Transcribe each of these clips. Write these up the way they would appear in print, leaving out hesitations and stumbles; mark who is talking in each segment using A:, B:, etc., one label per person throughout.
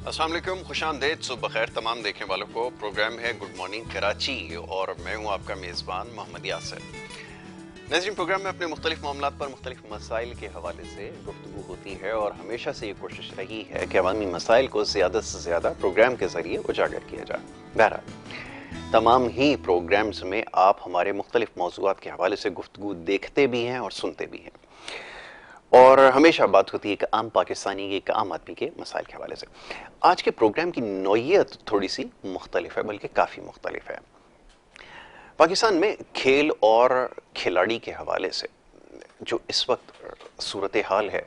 A: अस्सलाम वालेकुम, खुशामदीद, सुबह बखैर तमाम देखने वालों को। प्रोग्राम है गुड मॉर्निंग कराची और मैं हूं आपका मेज़बान मोहम्मद यासिर। नाज़रीन, प्रोग्राम में अपने मुख्तलिफ मामलात पर मुख्तलिफ मसाइल के हवाले से गुफ्तगू होती है और हमेशा से ये कोशिश रही है कि अवामी मसाइल को ज़्यादा से ज़्यादा प्रोग्राम के ज़रिए उजागर किया जाए। बहरहाल तमाम ही प्रोग्राम्स में आप हमारे मुख्तलिफ मौज़ूआत के हवाले से गुफ्तगू देखते भी हैं और सुनते भी हैं और हमेशा बात होती है एक आम पाकिस्तानी के, एक आम आदमी के मसाइल के हवाले से। आज के प्रोग्राम की नौइयत थोड़ी सी मुख्तलिफ है, बल्कि काफ़ी मुख्तलिफ है। पाकिस्तान में खेल और खिलाड़ी के हवाले से जो इस वक्त सूरत हाल है,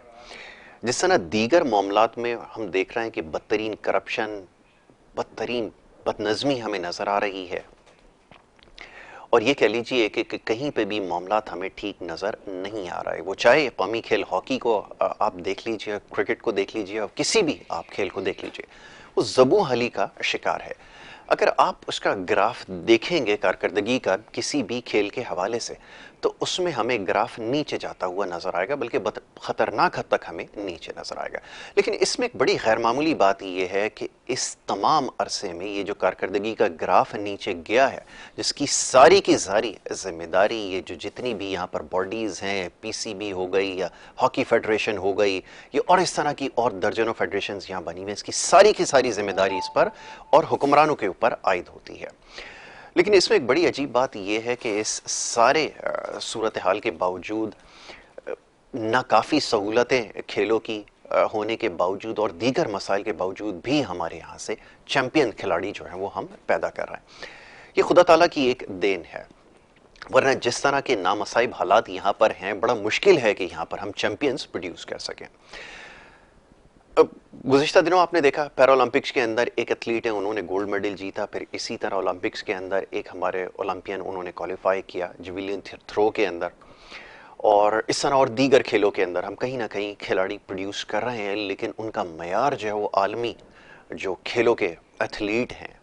A: जिस तरह दीगर मामलात में हम देख रहे हैं कि बदतरीन करप्शन, बदतरीन बदनज़मी हमें नज़र आ रही है और ये कह लीजिए कि कहीं पे भी मामलात हमें ठीक नज़र नहीं आ रहा है। वो चाहे कौमी खेल हॉकी को आप देख लीजिए, क्रिकेट को देख लीजिए और किसी भी आप खेल को देख लीजिए, वो ज़बू हली का शिकार है। अगर आप उसका ग्राफ देखेंगे कारकर्दगी का किसी भी खेल के हवाले से, तो उसमें हमें ग्राफ नीचे जाता हुआ नज़र आएगा, बल्कि ख़तरनाक हद तक हमें नीचे नज़र आएगा। लेकिन इसमें एक बड़ी गैर मामूली बात यह है कि इस तमाम अरसे में ये जो कारकर्दगी का ग्राफ नीचे गया है, जिसकी सारी की सारी जिम्मेदारी ये जो जितनी भी यहाँ पर बॉडीज़ हैं, पीसीबी हो गई या हॉकी फेडरेशन हो गई, ये और इस तरह की और दर्जनों फेडरेशन यहाँ बनी हुई हैं, इसकी सारी की सारी जिम्मेदारी इस पर और हुक्मरानों के ऊपर आयद होती है। लेकिन इसमें एक बड़ी अजीब बात यह है कि इस सारे सूरत हाल के बावजूद नाकाफ़ी सहूलतें खेलों की होने के बावजूद और दीगर मसाइल के बावजूद भी हमारे यहाँ से चैम्पियन खिलाड़ी जो हैं वो हम पैदा कर रहे हैं। ये खुदा ताला की एक देन है, वरना जिस तरह के नामसाइब हालात यहाँ पर हैं, बड़ा मुश्किल है कि यहाँ पर हम चैम्पियंस प्रोड्यूस कर सकें। गुज़िश्ता दिनों आपने देखा पैरालंपिक्स के अंदर एक एथलीट है, उन्होंने गोल्ड मेडल जीता। फिर इसी तरह ओलंपिक्स के अंदर एक हमारे ओलंपियन उन्होंने क्वालिफाई किया जेवलिन थ्रो के अंदर, और इस तरह और दीगर खेलों के अंदर हम कहीं ना कहीं खिलाड़ी प्रोड्यूस कर रहे हैं, लेकिन उनका मयार जो है वो आलमी जो खेलों के एथलीट हैं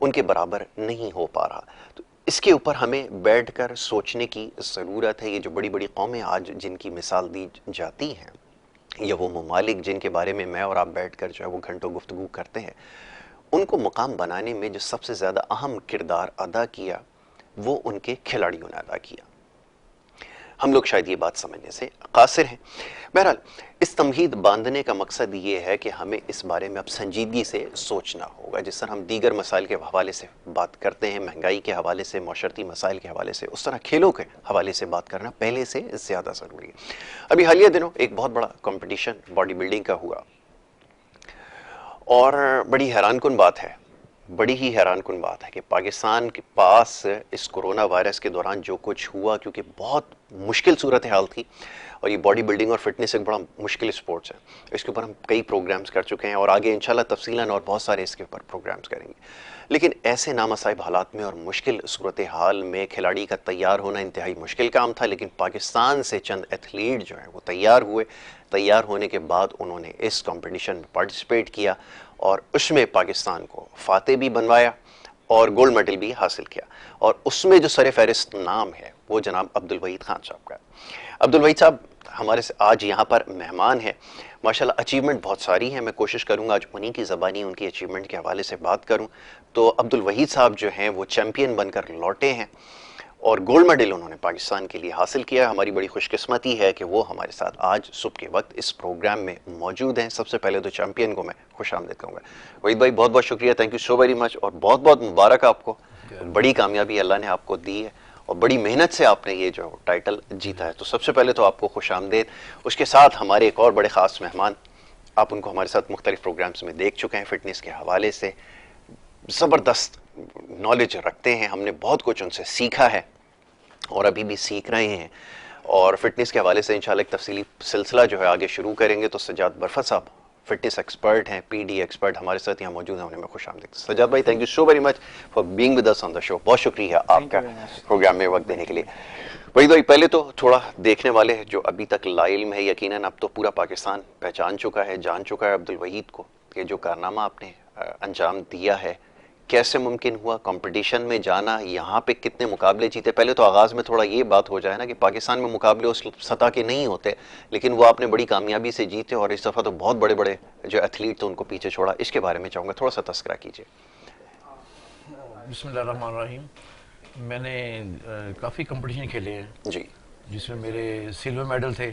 A: उनके बराबर नहीं हो पा रहा। तो इसके ऊपर हमें बैठकर सोचने की ज़रूरत है। ये जो बड़ी बड़ी कौमें आज जिनकी मिसाल दी जाती हैं, या वो ममालिक जिनके बारे में मैं और आप बैठकर जो है वो घंटों गुफ्तगू करते हैं, उनको मकाम बनाने में जो सबसे ज़्यादा अहम किरदार अदा किया वो उनके खिलाड़ियों ने अदा किया। हम लोग शायद ये बात समझने से कासिर हैं। बहरहाल इस तमहीद बांधने का मकसद ये है कि हमें इस बारे में अब संजीदगी से सोचना होगा। जिस तरह हम दीगर मसाइल के हवाले से बात करते हैं, महंगाई के हवाले से, माशरती मसाइल के हवाले से, उस तरह खेलों के हवाले से बात करना पहले से ज़्यादा ज़रूरी है। अभी हालिया दिनों एक बहुत बड़ा कंपटीशन बॉडी बिल्डिंग का हुआ और बड़ी हैरानकुन बात है, बड़ी ही हैरानकुन बात है कि पाकिस्तान के पास इस कोरोना वायरस के दौरान जो कुछ हुआ, क्योंकि बहुत मुश्किल सूरत हाल थी और ये बॉडी बिल्डिंग और फिटनेस एक बड़ा मुश्किल स्पोर्ट्स है, इसके ऊपर हम कई प्रोग्राम्स कर चुके हैं और आगे इंशाल्लाह तफसीलन और बहुत सारे इसके ऊपर प्रोग्राम्स करेंगे। लेकिन ऐसे नामसाइब हालात में और मुश्किल सूरत हाल में खिलाड़ी का तैयार होना इंतहाई मुश्किल काम था, लेकिन पाकिस्तान से चंद एथलीट जो हैं वो तैयार हुए। तैयार होने के बाद उन्होंने इस कंपटीशन में पार्टिसिपेट किया और उसमें पाकिस्तान को फातेह भी बनवाया और गोल्ड मेडल भी हासिल किया। और उसमें जो सर फहरिस्त नाम है वो जनाब अब्दुल वहीद खान साहब का। अब्दुल वहीद साहब हमारे आज यहाँ पर मेहमान हैं। माशाल्लाह अचीवमेंट बहुत सारी हैं, मैं कोशिश करूँगा आज उन्हीं की ज़बानी उनकी अचीवमेंट के हवाले से बात करूँ। तो अब्दुल वहीद साहब जो हैं वो चैम्पियन बनकर लौटे हैं और गोल्ड मेडल उन्होंने पाकिस्तान के लिए हासिल किया। हमारी बड़ी खुशकिस्मती है कि वो हमारे साथ आज सुबह के वक्त इस प्रोग्राम में मौजूद हैं। सबसे पहले तो चैम्पियन को मैं खुशामदीद कहूँगा। वहीद भाई बहुत बहुत शुक्रिया, thank you so very much और बहुत बहुत मुबारक आपको। बड़ी कामयाबी अल्लाह ने आपको दी है और बड़ी मेहनत से आपने ये जो टाइटल जीता है, तो सबसे पहले तो आपको खुशामदीद। उसके साथ हमारे एक और बड़े ख़ास मेहमान, आप उनको हमारे साथ मुख्तलिफ प्रोग्राम्स में देख चुके हैं, फिटनेस के हवाले से ज़बरदस्त नॉलेज रखते हैं, हमने बहुत कुछ उनसे सीखा है और अभी भी सीख रहे हैं। और फिटनेस के हवाले से इंशाल्लाह एक तफसीली सिलसिला जो है आगे शुरू करेंगे। तो सज्जाद बरफत साहब फिटनेस एक्सपर्ट हैं, पीडी एक्सपर्ट, हमारे साथ यहाँ मौजूद हैं, उन्हें मैं खुशामदीद। सज्जाद भाई thank you so very much for being with us on the show. बहुत शुक्रिया आपका प्रोग्राम में वक्त देने के लिए। वही भाई पहले तो थोड़ा देखने वाले जो अभी तक लाइल्म है, यकीनन अब तो पूरा पाकिस्तान पहचान चुका है, जान चुका है अब्दुल वहीद को, ये जो कारनामा आपने अंजाम दिया है, कैसे मुमकिन हुआ कंपटीशन में जाना, यहाँ पे कितने मुकाबले जीते? पहले तो आगाज में थोड़ा ये बात हो जाए ना कि पाकिस्तान में मुकाबले उस सतह के नहीं होते, लेकिन वो आपने बड़ी कामयाबी से जीते और इस दफ़ा तो बहुत बड़े बड़े जो एथलीट थे उनको पीछे छोड़ा। इसके बारे में चाहूँगा थोड़ा सा तस्करा कीजिए।
B: बिस्मिल्लाहिर्रहमानिर्रहीम। मैंने काफ़ी कंपटीशन खेले हैं
A: जी,
B: जिसमें मेरे सिल्वर मेडल थे,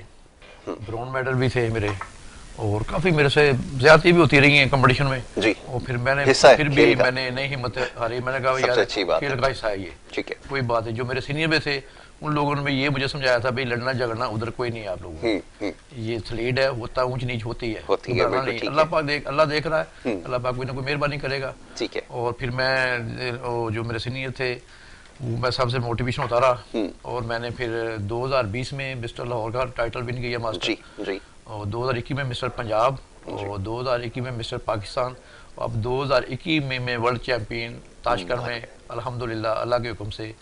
B: ब्रॉन्ज मेडल भी थे मेरे, और काफ़ी मेरे से ज्यादती भी होती रही है कंपटीशन में
A: जी।
B: और फिर मैंने
A: फिर भी
B: मैंने नहीं हिम्मत हारी। मैंने कहा यार
A: अच्छी बात
B: खेल का हिस्सा है ये,
A: ठीक है।
B: कोई बात है। जो मेरे सीनियर में थे उन लोगों ने ये मुझे समझाया था भाई लड़ना झगड़ना उधर कोई नहीं है आप लोगों को, ये स्लेड है, होता ऊंच नीच होती है, अल्लाह देख रहा है, अल्लाह पाक कोई ना कोई मेहरबानी करेगा,
A: ठीक है।
B: और फिर मैं जो मेरे सीनियर थे वो मैं सबसे मोटिवेशन होता रहा, और मैंने फिर 2020 में मिस्टर लाहौर का टाइटल विन किया मास्टर
A: जी,
B: और 2021 में मिस्टर पंजाब और 2021 में मिस्टर पाकिस्तान, और अब 2021 में मैं वर्ल्ड चैंपियन ताशकंद में अल्हम्दुलिल्लाह अल्लाह के हुक्म से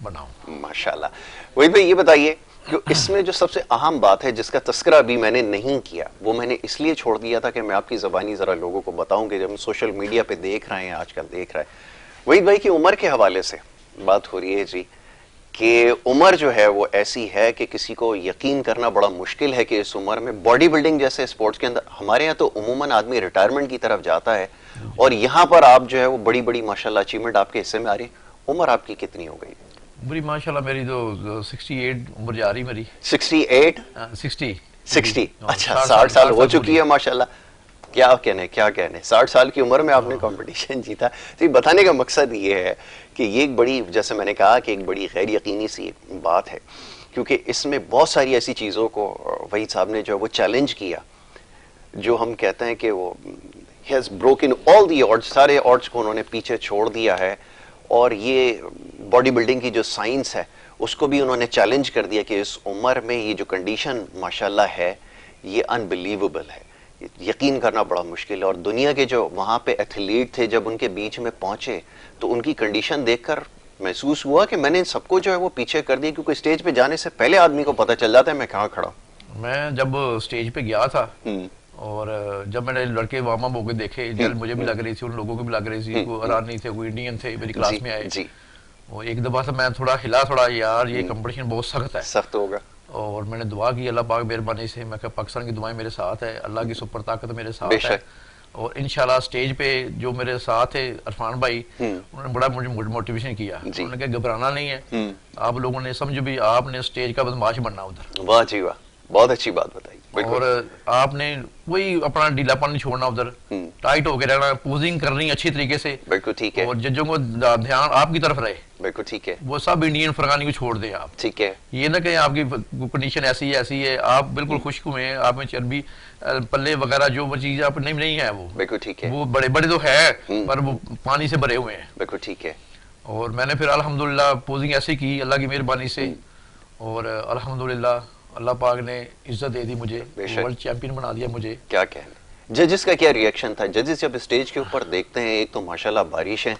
B: बना हूं।
A: माशाल्लाह। वही भाई ये बताइए कि इसमें जो सबसे अहम बात है जिसका तस्करा भी मैंने नहीं किया, वो मैंने इसलिए छोड़ दिया था कि मैं आपकी ज़बानी ज़रा लोगों को बताऊं कि जब हम सोशल मीडिया पे देख रहे हैं, आजकल देख रहे हैं, वही भाई की उम्र के हवाले से बात हो रही है जी, कि उम्र जो है वो ऐसी है कि किसी को यकीन करना बड़ा मुश्किल है कि इस उम्र में बॉडी बिल्डिंग जैसे स्पोर्ट्स के अंदर, हमारे यहाँ तो उमूमन आदमी रिटायरमेंट की तरफ जाता है और यहाँ पर आप जो है वो बड़ी बड़ी माशाल्लाह अचीवमेंट आपके हिस्से में आ रही। उम्र आपकी कितनी हो गई?
B: मेरी माशाल्लाह मेरी तो 68 उम्र जा रही मेरी।
A: 68? 60? अच्छा, 60 साल हो चुकी है माशाल्लाह। क्या कहने 60 साल की उम्र में आपने कंपटीशन जीता। तो बताने का मकसद ये है कि ये एक बड़ी, जैसे मैंने कहा कि एक बड़ी गैर यकीनी सी बात है, क्योंकि इसमें बहुत सारी ऐसी चीज़ों को वहीद साहब ने जो वो चैलेंज किया, जो हम कहते हैं कि वो he has broken all the odds, सारे odds को उन्होंने पीछे छोड़ दिया है, और ये बॉडी बिल्डिंग की जो साइंस है उसको भी उन्होंने चैलेंज कर दिया कि इस उम्र में ये जो कंडीशन माशाल्लाह है ये अनबिलीवेबल है, यकीन करना बड़ा मुश्किल है। और दुनिया के जो वहाँ पे एथलीट थे जब उनके बीच में पहुंचे तो उनकी कंडीशन देखकर महसूस हुआ कि मैंने सबको जो है वो पीछे कर दिया, क्योंकि स्टेज पे जाने से पहले आदमी को पता चल जाता है मैं कहाँ खड़ा हूँ।
B: मैं जब स्टेज पे गया था और जब मैंने लड़के वार्म अप होकर देखे, जल मुझे भी लग रही थी, उन लोगों को भी लग रही थी, कोई ईरानी थे, कोई इंडियन थे, मेरी क्लास में आए जी। और एक दफा से मैं थोड़ा हिला, थोड़ा यार ये कंपटीशन बहुत सख्त है,
A: सख्त होगा, और
B: मैंने दुआ की अल्लाह पाक मेहरबानी से, मैं पाकिस्तान की दुआएं मेरे साथ है, अल्लाह की सुपर ताकत मेरे साथ है, और इंशाल्लाह स्टेज पे जो मेरे साथ है अरफान भाई, उन्होंने बड़ा मुझे मोटिवेशन किया, उन्होंने कहा घबराना नहीं है, आप लोगों ने समझो भी आपने स्टेज का बदमाश बनना उधर।
A: वाह जी वाह, बहुत अच्छी बात बताई।
B: और आपने वही अपना ढीलापन नहीं छोड़ना, उधर टाइट होके रहना, पोजिंग करनी अच्छी तरीके से,
A: बिल्कुल ठीक है,
B: और जजों को ध्यान आपकी तरफ रहे,
A: बिल्कुल ठीक है,
B: वो सब इंडियन फरगानी को छोड़ दें आप,
A: ठीक है,
B: ये ना कहें आपकी कंडीशन ऐसी है, आप बिल्कुल खुश्क हुए हैं, आप में चर्बी पल्ले वगैरह जो वो चीज आप नहीं है, वो
A: बिल्कुल ठीक है,
B: वो बड़े बड़े तो है पर वो पानी से भरे हुए हैं,
A: बिल्कुल ठीक है।
B: और मैंने फिर अल्हम्दुलिल्लाह पोजिंग ऐसी की अल्लाह की मेहरबानी से, और अल्हम्दुलिल्लाह अल्लाह पाक ने इज्जत दे दी मुझे, वर्ल्ड चैंपियन बना दिया मुझे।
A: क्या कहने, जजेस का क्या रिएक्शन था? जजेस जब स्टेज के ऊपर देखते हैं, एक तो माशाल्लाह बारिश है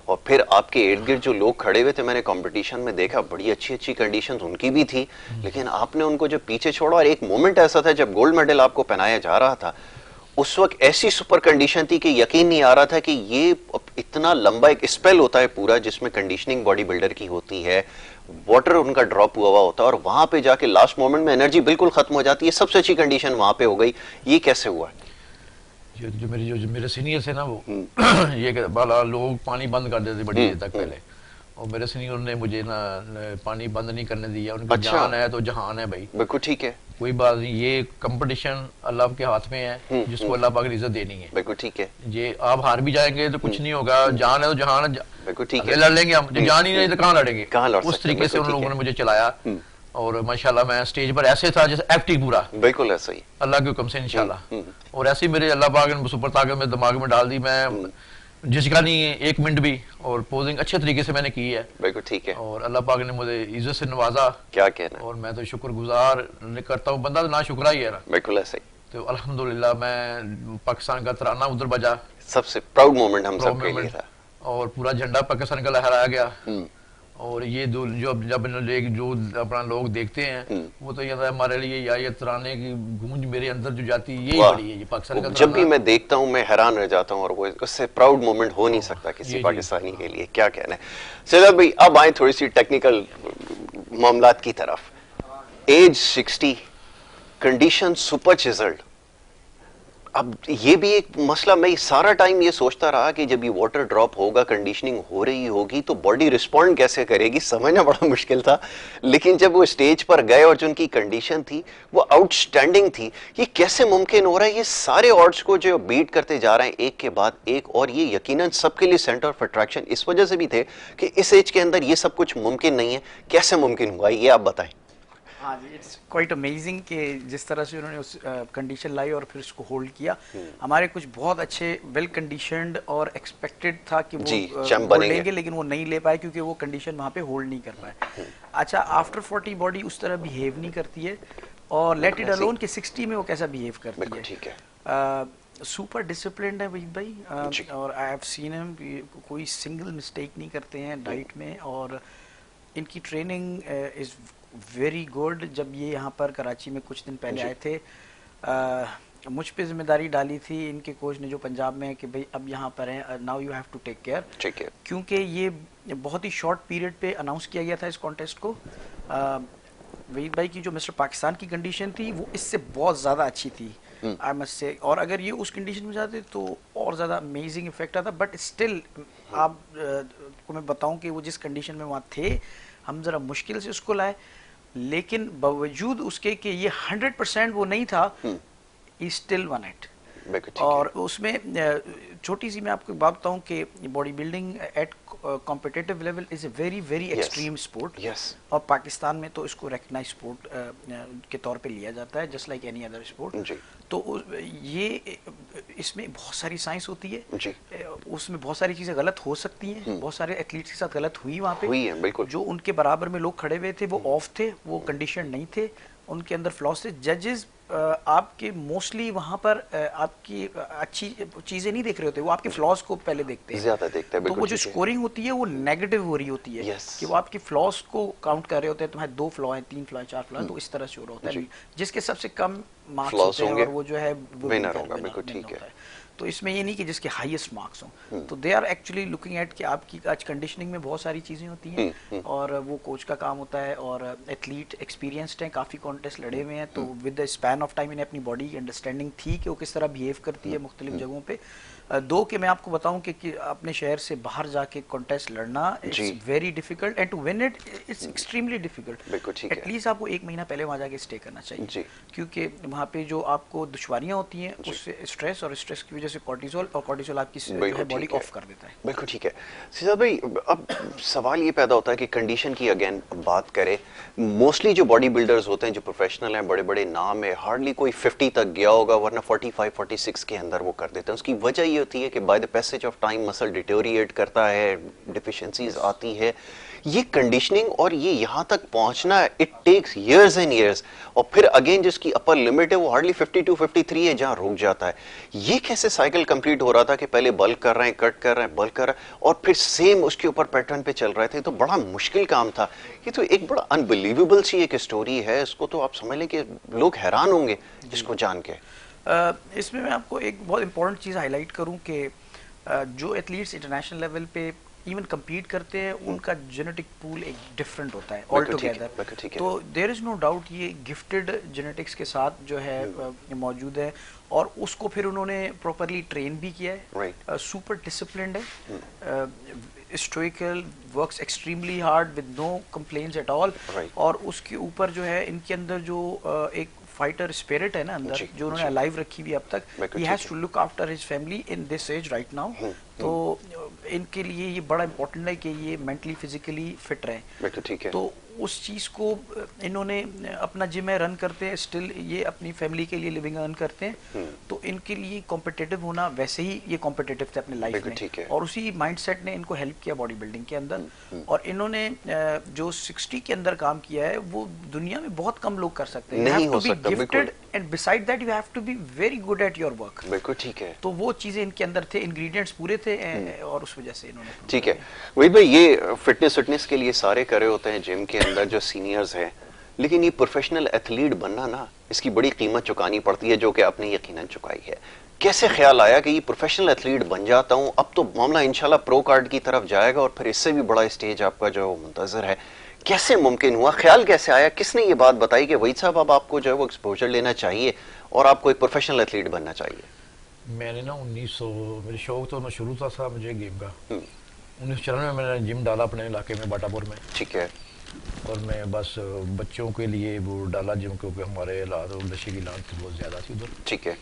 A: और फिर आपके इर्द गिर्द जो लोग खड़े हुए थे, मैंने कंपटीशन में देखा बड़ी अच्छी अच्छी कंडीशंस उनकी भी थी, लेकिन आपने उनको जो पीछे छोड़ा, और एक मोमेंट ऐसा था जब गोल्ड मेडल आपको पहनाया जा रहा था, उस वक्त ऐसी सुपर कंडीशन थी कि यकीन नहीं आ रहा था कि ये इतना लंबा एक स्पेल होता है पूरा जिसमें कंडीशनिंग बॉडी बिल्डर की होती है, वाटर उनका ड्रॉप हुआ होता है और वहां पे जाके लास्ट मोमेंट में एनर्जी बिल्कुल खत्म हो जाती है, सबसे अच्छी कंडीशन वहां पे हो गई, ये कैसे हुआ?
B: जो मेरे सीनियर थे ना वो ये बाला लोग पानी बंद कर देते बड़ी देर तक पहले, और मेरे सीनियर ने मुझे ना पानी बंद नहीं करने दिया, उनकी जान है तो जहान है भाई,
A: बिल्कुल ठीक है,
B: कोई बात नहीं, ये कंपटीशन अल्लाह के हाथ में है, जिसको अल्लाह पाक इज्जत देनी है,
A: बिल्कुल ठीक है,
B: ये आप हार भी जाएंगे तो कुछ नहीं होगा, जान है तो जहान है,
A: बिल्कुल ठीक है,
B: लड़ लेंगे हम, जान ही नहीं तो कहाँ लड़ेंगे,
A: कहाँ लड़ सकते,
B: उस तरीके से उन लोगों ने मुझे चलाया, और माशाल्लाह मैं स्टेज पर ऐसे था जैसे एक्टिव पूरा,
A: बिल्कुल ऐसा ही,
B: अल्लाह के हुक्म से इंशाल्लाह, और ऐसे ही मेरे अल्लाह पाक ने सुपर ताकत में दिमाग में डाल दी, मैं जिसका नहीं है एक मिनट भी, और पोजिंग अच्छे तरीके से मैंने की है,
A: बिल्कुल ठीक है,
B: और अल्लाह पाक ने मुझे इज्जत से नवाजा,
A: क्या कहना, और
B: मैं तो शुक्रगुजार करता हूँ, बंदा तो ना शुक्रा ही है ना,
A: बिल्कुल ऐसे ही।
B: तो अल्हम्दुलिल्लाह मैं पाकिस्तान का तराना उधर बजा,
A: सबसे प्राउड मोमेंट हम सब के लिए था,
B: और पूरा झंडा पाकिस्तान का लहराया गया, और ये जो अपना लोग देखते हैं वो तो ये हमारे लिए ये तराने की गूंज मेरे अंदर जो जाती है यही बड़ी है, ये पाकिस्तान का
A: जब भी मैं देखता हूँ मैं हैरान रह जाता हूँ, और वो उससे प्राउड मोमेंट हो नहीं सकता किसी पाकिस्तानी के लिए। क्या कहना है सैयद भाई। अब आए थोड़ी सी टेक्निकल मामलात की तरफ। Age 60, condition super chiselled. अब ये भी एक मसला, मैं सारा टाइम ये सोचता रहा कि जब ये वाटर ड्रॉप होगा, कंडीशनिंग हो रही होगी, तो बॉडी रिस्पॉन्ड कैसे करेगी, समझना बड़ा मुश्किल था। लेकिन जब वो स्टेज पर गए और जो उनकी कंडीशन थी वो आउटस्टैंडिंग थी। ये कैसे मुमकिन हो रहा है, ये सारे ऑड्स को जो बीट करते जा रहे हैं एक के बाद एक, और ये यकीनन सबके लिए सेंटर ऑफ अट्रैक्शन इस वजह से भी थे कि इस एज के अंदर ये सब कुछ मुमकिन नहीं है। कैसे मुमकिन हुआ ये आप बताएं।
C: हाँ जी, इट्स क्वाइट अमेजिंग कि जिस तरह से उन्होंने उस कंडीशन लाई और फिर उसको होल्ड किया। हमारे कुछ बहुत अच्छे वेल कंडीशनड और एक्सपेक्टेड था कि वो होल्ड लेंगे, लेकिन वो नहीं ले पाए क्योंकि वो कंडीशन वहाँ पे होल्ड नहीं कर पाए। अच्छा, आफ्टर 40 बॉडी उस तरह बिहेव नहीं करती है, और लेट इट अलोन कि 60 में वो कैसा बिहेव करती है।
A: ठीक है।
C: सुपर डिसिप्लिन्ड है वहीद भाई, और आई हैव सीन हिम, कोई सिंगल मिस्टेक नहीं करते हैं डाइट में, और इनकी ट्रेनिंग इज़ वेरी गुड। जब ये यहाँ पर कराची में कुछ दिन पहले आए थे, मुझ पे जिम्मेदारी डाली थी इनके कोच ने जो पंजाब में है कि भाई अब यहाँ पर है, now you have to take care, क्योंकि ये बहुत ही शॉर्ट पीरियड पे अनाउंस किया गया था इस कॉन्टेस्ट को। वहीद भाई की जो मिस्टर पाकिस्तान की कंडीशन थी वो इससे बहुत ज़्यादा अच्छी थी, आई मस्ट से, और अगर ये उस कंडीशन में जाते तो और ज़्यादा अमेजिंग इफेक्ट आता। बट स्टिल आप को मैं बताऊं कि वो जिस कंडीशन में वहाँ थे, हम ज़रा मुश्किल से उसको लाए, लेकिन बावजूद उसके कि ये 100% वो नहीं था, ही स्टिल वन इट। और उसमें छोटी सी मैं आपको बात बताऊं कि body building at competitive level is a very very extreme sport, और पाकिस्तान में तो इसको रिकग्नाइज स्पोर्ट के तौर पे लिया जाता है, just like any other sport. तो ये इसमें बहुत सारी साइंस होती है, उसमें बहुत सारी चीज़ें गलत हो सकती हैं, बहुत सारे एथलीट्स के साथ गलत हुई वहाँ पे, जो उनके बराबर में लोग खड़े हुए थे वो ऑफ थे, वो कंडीशन नहीं थे, उनके अंदर फ्लॉस थे। जजेस आपके मोस्टली वहाँ पर आपकी अच्छी चीज़ें नहीं देख रहे होते, वो आपके फ्लॉस को पहले देखते हैं,
A: ज़्यादा देखते हैं।
C: तो वो जो स्कोरिंग होती है वो नेगेटिव हो रही होती है, कि वो आपकी फ्लॉस को काउंट कर रहे होते हैं, तुम्हारे 2 फ्लॉ हैं, 3 फ्लॉ हैं, 4 फ्लॉ हैं, तो इस तरह से हो रहा होता है। जिसके सबसे कम मार्क्स होते हैं और वो जो है
A: विनर होगा। बिल्कुल ठीक है।
C: तो इसमें ये नहीं कि जिसके हाईएस्ट मार्क्स हों, तो they are actually looking at कि आपकी आज कंडीशनिंग में बहुत सारी चीज़ें होती हैं, और वो कोच का काम होता है, और एथलीट एक्सपीरियंस्ड हैं, काफ़ी कॉन्टेस्ट लड़े हुए हैं, तो with the span of time इन्हें अपनी बॉडी की अंडरस्टैंडिंग थी कि वो किस तरह बिहेव करती है मुख्तलिफ जगहों पे। दो कि मैं आपको बताऊं कि अपने शहर से बाहर जाके कॉन्टेस्ट लड़ना it's very difficult, and to win it it's extremely difficult. At least आपको 1 महीना पहले वहाँ जाके स्टे करना चाहिए, क्योंकि वहाँ पे जो आपको दुश्वारियाँ होती हैं उससे स्ट्रेस, और स्ट्रेस की वजह से कॉर्टिसोल, और कॉर्टिसोल आपकी बॉडी ऑफ कर देता है।
A: बिल्कुल ठीक है। सिजाद भाई, अब सवाल ये पैदा होता है कि कंडीशन की अगेन बात करें, मोस्टली जो बॉडी बिल्डर्स होते हैं, जो प्रोफेशनल हैं, बड़े बड़े नाम है, हार्डली कोई 50 तक गया होगा, वरना 45-46 के अंदर वो कर देते हैं। उसकी वजह होती है कि by the passage of time muscle deteriorate करता है, डिफिशिएंसीज आती है। ये कंडीशनिंग और ये यहाँ तक पहुँचना, it takes years and years, और फिर अगेन जिसकी अपर लिमिट है वो हार्डली 52-53 है, जहाँ रुक जाता है। ये कैसे साइकिल कंप्लीट हो रहा था कि पहले बल्क कर रहे हैं, कट कर रहे हैं, बल्क कर रहे हैं, और फिर सेम उसके ऊपर पैटर्न पे चल रहे थे? तो बड़ा मुश्किल काम था। ये तो एक बड़ा अनबिलीवेबल सी एक स्टोरी है, इसको तो आप समझ लें कि लोग हैरान होंगे इसको जान के।
C: इसमें मैं आपको एक बहुत इंपॉर्टेंट चीज़ हाईलाइट करूं कि जो एथलीट्स इंटरनेशनल लेवल पे इवन कम्पीट करते हैं, उनका जेनेटिक पूल एक डिफरेंट होता है ऑल टुगेदर। तो देयर इज़ नो डाउट ये गिफ्टेड जेनेटिक्स के साथ जो है मौजूद है, और उसको फिर उन्होंने प्रॉपरली ट्रेन भी किया है, सुपर डिसिप्लिन्ड है, stoical, works extremely hard with no complaints at all, और उसके ऊपर जो है इनके अंदर जो एक फाइटर स्पिरिट है ना अंदर, जो उन्होंने अलाइव रखी हुई अब तक, he has to look after his family in this age right now. तो इनके लिए ये बड़ा इंपॉर्टेंट है कि ये मेंटली फिजिकली फिट रहे। तो उस चीज़ को इन्होंने अपना जिम में रन करते हैं, स्टिल ये अपनी फैमिली के लिए लिविंग अर्न करते हैं, तो तो इनके लिए कॉम्पिटिटिव होना, वैसे ही ये कॉम्पिटिटिव थे अपने लाइफ में, और उसी माइंडसेट ने इनको हेल्प किया बॉडी बिल्डिंग के अंदर। और इन्होंने जो 60 के अंदर काम किया है वो दुनिया में बहुत कम लोग कर सकते हैं।
A: नहीं हो सकता,
C: gifted and beside that you have to be very good at your work.
A: बिल्कुल ठीक है।
C: तो वो चीजें इनके अंदर थे, इंग्रेडिएंट्स पूरे थे, और उस वजह से इन्होंने।
A: ठीक है वहीद भाई, ये फिटनेस के लिए सारे करे होते हैं जिम के अंदर जो सीनियर्स हैं, लेकिन ये प्रोफेशनल एथलीट बनना ना, इसकी बड़ी कीमत चुकानी पड़ती है, जो कि आपने यकीनन चुकाई है। कैसे ख्याल आया कि ये प्रोफेशनल एथलीट बन जाता हूं, अब तो मामला इंशाल्लाह प्रो कार्ड की तरफ जाएगा और फिर इससे भी बड़ा स्टेज आपका जो मुंतजर है, कैसे मुमकिन हुआ? ख्याल कैसे आया? किसने ये बात बताई कि वहीद साहब अब आपको जो है वो एक्सपोजर लेना चाहिए और आपको एक प्रोफेशनल एथलीट बनना चाहिए?
B: मैंने ना 1900, मेरे शौक तो मैं शुरू था मुझे गेम का। 1994 में मैंने जिम डाला अपने इलाके में बाटापुर में।
A: ठीक है।
B: और मैं बस बच्चों के लिए वो डाला जिम, क्योंकि हमारे हालात और नशे की लानत बहुत ज़्यादा थी उधर।
A: ठीक है।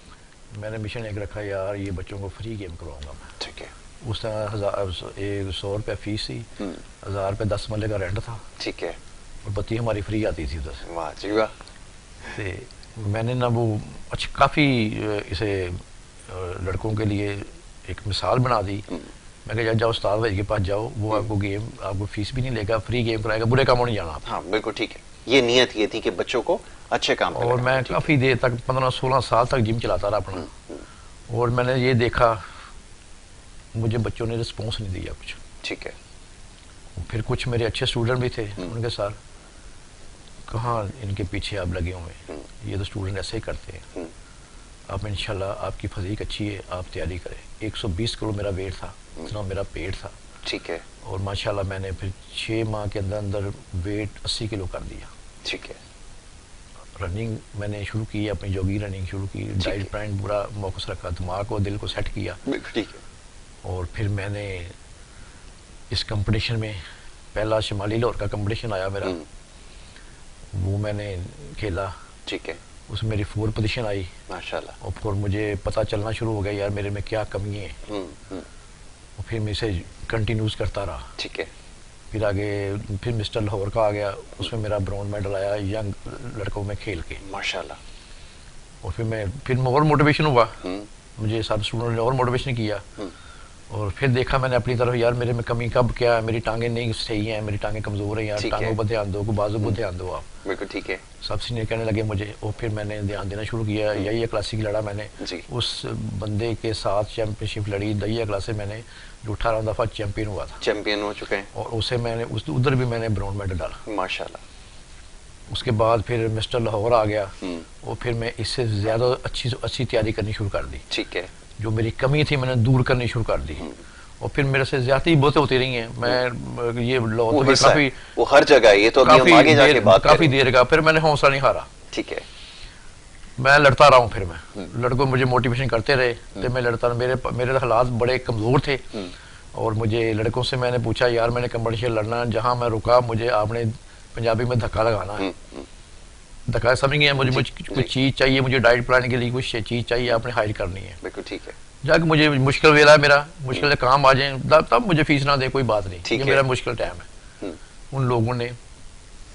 B: मैंने मिशन एक रखा, यार ये बच्चों को फ्री गेम करवाऊंगा मैं।
A: ठीक है।
B: उस तरह 100 रुपये फीस थी, 1000 रुपये 10 मरले का रेंट था।
A: ठीक है।
B: और बत्ती हमारी फ्री आती थी उधर।
A: वाह जी वाह।
B: तो मैंने ना वो अच्छा काफ़ी इसे लड़कों के लिए एक मिसाल बना दी। मैं कहा जाओ उस्ताद भाई के पास जाओ, वो आपको गेम, आपको फीस भी नहीं लेगा, फ्री गेम कराएगा, बुरे कामों नहीं जाना।
A: हाँ बिल्कुल ठीक है। ये नियत ये थी कि बच्चों को अच्छे काम पे।
B: और मैं काफ़ी देर तक 15-16 साल तक जिम चलाता रहा अपना। और मैंने ये देखा मुझे बच्चों ने रिस्पॉन्स नहीं दिया कुछ।
A: ठीक है।
B: फिर कुछ मेरे अच्छे स्टूडेंट भी थे, उनके सर कहाँ इनके पीछे आप लगे हुए, ये तो स्टूडेंट ऐसे ही करते हैं। आप इंशाल्लाह आपकी फिज़ीक अच्छी है, आप तैयारी करें। 120 किलो मेरा वेट था, इतना मेरा पेट था।
A: ठीक है।
B: और माशाल्लाह मैंने फिर 6 माह के अंदर अंदर वेट 80 किलो कर दिया।
A: ठीक है।
B: रनिंग मैंने शुरू की, अपनी जोगी रनिंग शुरू की, डाइट प्लान पूरा फोकस रखा, दिमाग और दिल को सेट किया।
A: ठीक है।
B: और फिर मैंने इस कंपटीशन में, पहला शिमाली लाहौर का कंपटीशन आया मेरा, वो मैंने खेला।
A: ठीक है।
B: उसमें मेरी 4 पोजीशन आई
A: माशाल्लाह।
B: और फिर मुझे पता चलना शुरू हो गया यार मेरे में क्या कमी है। और फिर मैं इसे कंटिन्यूस करता रहा।
A: ठीक है।
B: फिर आगे फिर मिस्टर लाहौर का आ गया, उसमें मेरा ब्रॉन्ज मेडल आया यंग लड़कों में खेल के,
A: माशाल्लाह।
B: और फिर मैं और मोटिवेशन हुआ, मुझे सब स्टूडेंट ने और मोटिवेशन किया। और फिर देखा मैंने अपनी तरफ, यार मेरे में कमी कब क्या है, मेरी टांगें नहीं सही हैं, मेरी टांगें कमज़ोर हैं, यार टांगों पर ध्यान दो, बाजू पर ध्यान दो आप।
A: बिल्कुल ठीक है।
B: सब सीनियर कहने लगे मुझे, और फिर मैंने ध्यान देना शुरू किया। यही क्लासिक लड़ा मैंने, उस बंदे के साथ चैंपियनशिप लड़ी, दहिया क्लास से मैंने, जो 18 दफ़ा चैंपियन हुआ था,
A: चैंपियन हो चुके हैं।
B: और उसे मैंने उधर भी मैंने ब्रॉन्ज मेडल डाला
A: माशाल्लाह।
B: उसके बाद फिर मिस्टर लाहौर आ गया, और फिर मैं इससे ज़्यादा अच्छी तैयारी करनी शुरू कर दी।
A: ठीक है।
B: जो मेरी कमी थी मैंने दूर करनी शुरू कर दी। और फिर मेरे से ज्यादा ही बहुत होती रही हैं। मैं ये लाहौर में काफी,
A: वो हर जगह, ये तो अभी हम आगे जाके बात
B: काफी देर का, फिर मैंने हौसला नहीं हारा।
A: ठीक है।
B: मैं लड़ता रहा हूँ, फिर मैं लड़कों मुझे मोटिवेशन करते रहे, तो मैं लड़ता रहा। मेरे हालात बड़े कमजोर थे, और मुझे लड़कों से मैंने पूछा, यार मैंने कंपटीशन लड़ना, जहाँ मैं रुका मुझे आपने पंजाबी में धक्का लगाना है। धक्का समझ गए, मुझे कुछ चीज चाहिए, मुझे डाइट प्लान के लिए कुछ चीज चाहिए, आपने हायर करनी है।
A: बिल्कुल ठीक है।
B: जाके मुझे मुश्किल वेला है मेरा, मुश्किल से काम आ जाए तब मुझे फीस ना दे, कोई बात नहीं, ये मेरा मुश्किल टाइम है। उन लोगों ने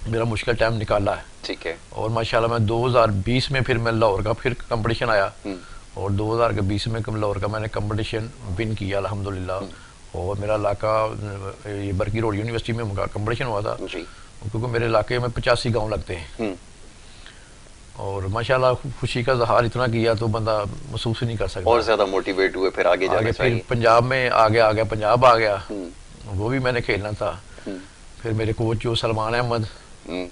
B: मेरा मुश्किल टाइम निकाला है।
A: ठीक है।
B: और माशाल्लाह मैं 2020 में फिर मैं लाहौर का फिर कंपटीशन आया, और 2020 में लाहौर का मैंने कंपटीशन विन किया अल्हम्दुलिल्लाह। और मेरा इलाका ये बरकी रोड यूनिवर्सिटी में कंपटीशन हुआ था, क्योंकि मेरे इलाके में 85 गाँव लगते हैं। और माशाल्लाह खुशी का इजहार इतना किया तो बंदा महसूस ही नहीं कर सकता।
A: और ज्यादा मोटिवेट हुए, फिर आगे जाना चाहिए।
B: फिर पंजाब में आगे पंजाब आ गया, वो भी मैंने खेलना था। फिर मेरे कोच जो सलमान अहमद,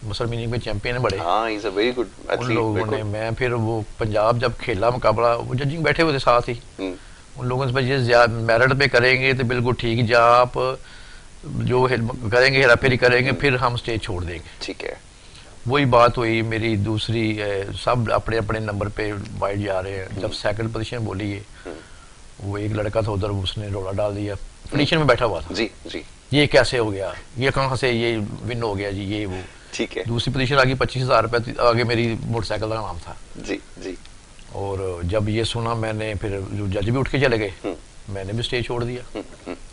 B: मुसलमानी में चैंपियन है बड़े,
A: हाँ, he's a very good athlete,
B: उन लोगों ने, मैं फिर वो पंजाब जब खेला मुकाबला, वो जजिंग बैठे हुए थे साथ ही, उन लोगों से ये मेरिट पे करेंगे तो बिल्कुल ठीक, जहाँ आप जो करेंगे हेरा फेरी करेंगे फिर हम स्टेज छोड़ देंगे।
A: ठीक है।
B: वही बात हुई मेरी दूसरी, सब अपने अपने नंबर पे वाइड जा रहे हैं। जब सेकंड पोजीशन बोली है, वो एक लड़का था उधर, उसने रोड़ा डाल दिया, पोजीशन में बैठा हुआ था।
A: जी जी।
B: ये कैसे हो गया, ये कहाँ से ये विन हो गया जी, ये वो।
A: ठीक है।
B: दूसरी पोजीशन आगे 25,000 रुपये आगे मेरी मोटरसाइकिल का नाम था।
A: जी जी।
B: और जब ये सुना मैंने, फिर जो जज भी उठ के चले गए, मैंने भी स्टेज छोड़ दिया।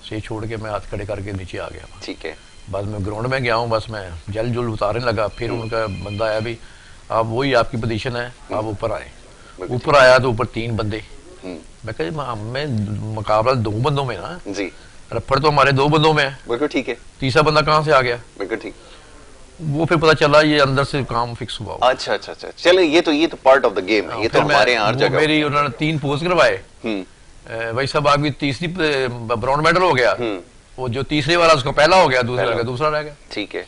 B: स्टेज छोड़ के मैं हाथ खड़े करके नीचे आ गया।
A: ठीक है।
B: बस मैं ग्राउंड में गया हूँ, बस मैं जल जुल उतारने लगा। फिर उनका बंदा आया, भी आप वही आपकी पोजीशन है, आप ऊपर आए। ऊपर आया तो ऊपर 3 बंदे मैं कहा मैं मुकाबला 2 बंदों में ना
A: जी,
B: रफड़ तो हमारे 2 बंदों में है,
A: बिल्कुल ठीक है,
B: तीसरा बंदा कहाँ से आ गया?
A: बिल्कुल ठीक।
B: वो फिर पता चला ये अंदर से काम फिक्स हुआ।
A: अच्छा अच्छा अच्छा, चलो ये तो पार्ट ऑफ द गेम है, ये तो हमारे यहाँ हर जगह।
B: मेरी उन्होंने 3 पोज करवाए, भाई साहब आगे तीसरी ब्रॉन्ज मेडल हो गया, वो जो तीसरे वाला उसका पहला हो गया, दूसरा रह गया।
A: ठीक है।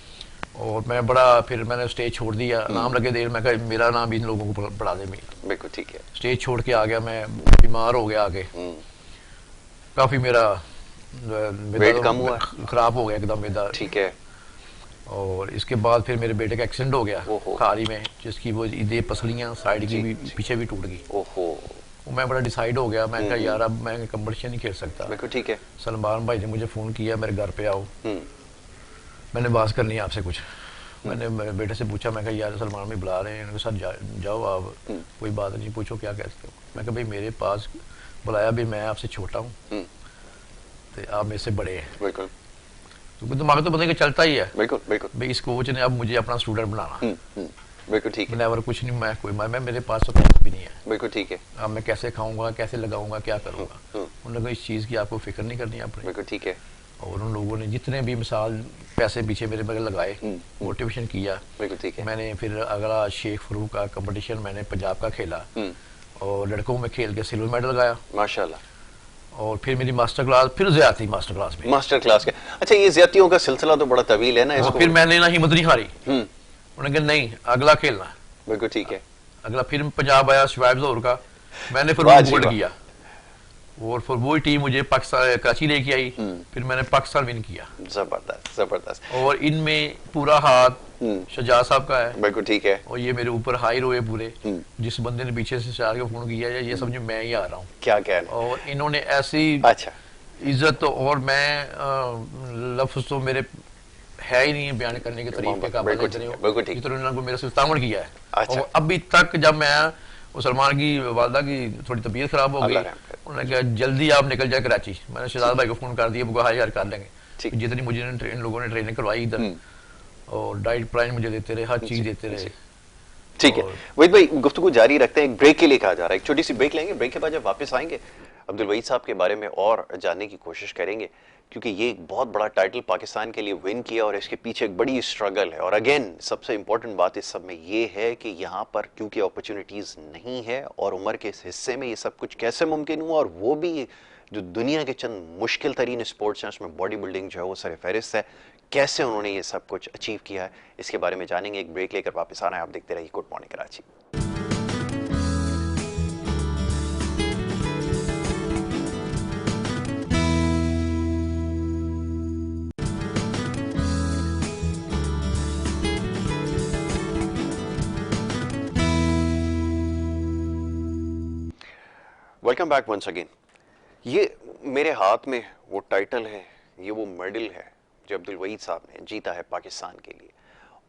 B: और मैं बड़ा फिर मैंने स्टेज छोड़ दिया, नाम लगे देर, मैं कहा मेरा नाम इन लोगों को पढ़ा दे।
A: बिल्कुल ठीक है।
B: स्टेज छोड़ के आ गया, मैं बीमार हो गया आगे, काफी मेरा
A: वेट कम हुआ,
B: खराब हो गया एकदम मेरा।
A: ठीक है।
B: और इसके बाद फिर मेरे बेटे का एक्सीडेंट हो गया खारी में, जिसकी वो इधे पसलियां साइड की भी पीछे भी टूट गई।
A: ओहो।
B: मैं बड़ा डिसाइड हो गया, मैं कहा यार अब मैं कंपटीशन नहीं खेल सकता।
A: बिल्कुल ठीक है।
B: सलमान भाई ने मुझे फोन किया, मेरे घर पे आओ, मैंने बात करनी है आपसे कुछ। मैंने मेरे बेटे से पूछा, मैं कहा यार सलमान भाई बुला रहे हैं, उनके साथ जाओ आप, कोई बात नहीं, पूछो क्या कहते हो। मैं कहा भाई मेरे पास बुलाया भी, मैं आपसे छोटा हूँ तो आप मेरे से बड़े हैं।
A: बिल्कुल।
B: तो दिमाग तो बंदे का चलता ही है।
A: बिल्कुल बिल्कुल।
B: भाई इस कोच ने अब मुझे अपना स्टूडेंट बनाना।
A: बिल्कुल ठीक है।
B: मैंने और कुछ नहीं, मैं मेरे पास तो पैसा भी नहीं है।
A: बिल्कुल ठीक है।
B: अब मैं कैसे खाऊंगा, कैसे लगाऊंगा, क्या करूंगा। उन लोगों इस चीज़ की आपको फिक्र नहीं करनी आपने।
A: बिल्कुल ठीक है।
B: और उन लोगों ने जितने भी मिसाल पैसे पीछे मेरे बगल लगाए, मोटिवेशन किया।
A: बिल्कुल ठीक है।
B: मैंने फिर अगला शेख फरूक का कंपटीशन मैंने पंजाब का खेला और लड़कों में खेल के सिल्वर मेडल लगाया माशाल्लाह। और फिर मेरी मास्टर क्लास, फिर ज्यादती मास्टर क्लास में।
A: मास्टर क्लास के, अच्छा ये ज्यादतियों का सिलसिला तो बड़ा तवील है ना इसको।
B: फिर मैंने ना हिम्मत नहीं हारी, उन्होंने कहा नहीं अगला खेलना।
A: बिल्कुल ठीक है।
B: अगला फिर पंजाब आया शुआइब ज़ोहर का, मैंने फिर गोल्ड किया और फिर वही टीम मुझे पाकिस्तान कराची लेके आई, फिर मैंने पाकिस्तान विन किया।
A: जबरदस्त जबरदस्त।
B: और इनमें पूरा हाथ शजाद साहब का है।
A: बिल्कुल ठीक है।
B: और ये मेरे ऊपर हाई रोए पूरे, जिस बंदे ने पीछे से चार के फोन किया है ये समझो मैं ही आ रहा हूँ।
A: क्या कहना।
B: और इन्होंने ऐसी
A: अच्छा इज्जत,
B: तो और मैं लफ्ज तो मेरे है ही नहीं बयान करने के तरीके का, इन्होंने मेरे से तामन किया है।
A: अच्छा।
B: और अभी तक जब मैं सलमान की वालदा की थोड़ी तबीयत खराब हो गई, उन्होंने कहा जल्दी आप निकल जाए कराची। मैंने शहजाद भाई को फोन कर दिया, वो यार कर लेंगे। जितनी मुझे इन लोगों ने ट्रेनिंग करवाई इधर, और डाइट प्लान मुझे देते रहे, हर चीज देते रहे।
A: ठीक है वहीद भाई, गुफ्तगू जारी रखते हैं, एक ब्रेक के लिए कहा जा रहा है, एक छोटी सी ब्रेक लेंगे। ब्रेक के बाद जब वापस आएंगे अब्दुल वहीद साहब के बारे में और जानने की कोशिश करेंगे, क्योंकि ये एक बहुत बड़ा टाइटल पाकिस्तान के लिए विन किया और इसके पीछे एक बड़ी स्ट्रगल है। और अगेन सबसे इंपॉर्टेंट बात इस सब में ये है कि यहाँ पर क्योंकि अपॉर्चुनिटीज नहीं है और उम्र के इस हिस्से में ये सब कुछ कैसे मुमकिन हुआ, और वो भी जो दुनिया के चंद मुश्किल तरीन स्पोर्ट्स हैं उसमें बॉडी बिल्डिंग जो है वो सरफहरिस्त है, कैसे उन्होंने ये सब कुछ अचीव किया है, इसके बारे में जानेंगे। एक ब्रेक लेकर वापस आना है, आप देखते रहिए good morning Karachi. Welcome back once again. ये मेरे हाथ में वो टाइटल है, ये वो मेडल है जो अब्दुल वहीद साहब ने जीता है पाकिस्तान के लिए।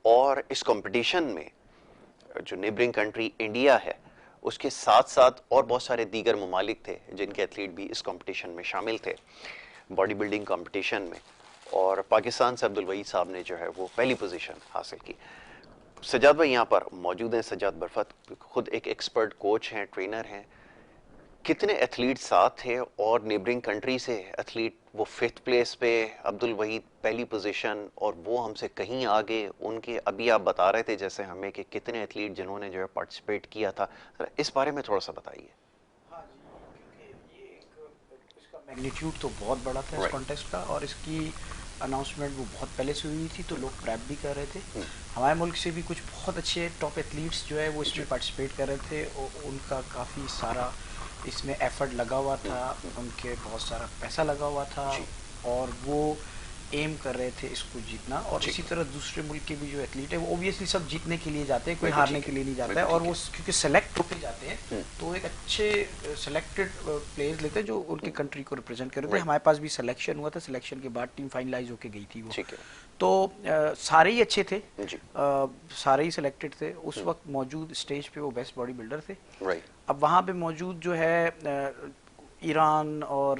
A: और इस कंपटीशन में जो नेबरिंग कंट्री इंडिया है उसके साथ साथ और बहुत सारे दीगर ममालिक थे जिनके एथलीट भी इस कंपटीशन में शामिल थे, बॉडी बिल्डिंग कंपटीशन में। और पाकिस्तान से अब्दुल वहीद साहब ने जो है वो पहली पोजीशन हासिल की। सजाद भाई यहाँ पर मौजूद हैं, सजाद बरफत खुद एक एक्सपर्ट कोच हैं, ट्रेनर हैं। कितने एथलीट साथ थे और नेबरिंग कंट्री से एथलीट वो 5th प्लेस पे, अब्दुल वहीद पहली पोजीशन, और वो हमसे कहीं आगे उनके, अभी आप बता रहे थे जैसे हमें कि कितने एथलीट जिन्होंने जो है पार्टिसिपेट किया था, इस बारे में थोड़ा सा बताइए।
C: हाँ जी, क्योंकि ये इसका मैग्नीट्यूड तो बहुत बड़ा था इस कॉन्टेस्ट का, और इसकी अनाउंसमेंट वो बहुत पहले से हुई थी, तो लोग प्रेप भी कर रहे थे। हमारे मुल्क से भी कुछ बहुत अच्छे टॉप एथलीट्स जो है वो इसमें पार्टिसिपेट कर रहे थे, और उनका काफ़ी सारा इसमें एफर्ट लगा हुआ था, उनके बहुत सारा पैसा लगा हुआ था, और वो एम कर रहे थे इसको जीतना। और इसी तरह दूसरे मुल्क के भी जो एथलीट है वो ओबियसली सब जीतने के लिए जाते हैं, कोई हारने के लिए नहीं जाता है। और वो क्योंकि सेलेक्ट होते जाते हैं तो एक अच्छे सेलेक्टेड प्लेयर्स लेते हैं जो उनकी कंट्री को रिप्रेजेंट कर रहे थे। हमारे पास भी सिलेक्शन हुआ था, सिलेक्शन के बाद टीम फाइनलाइज होके गई थी वो, तो सारे ही अच्छे थे, सारे ही सिलेक्टेड थे उस वक्त मौजूद स्टेज पे, वो बेस्ट बॉडी बिल्डर थे। अब वहाँ पे मौजूद जो है ईरान और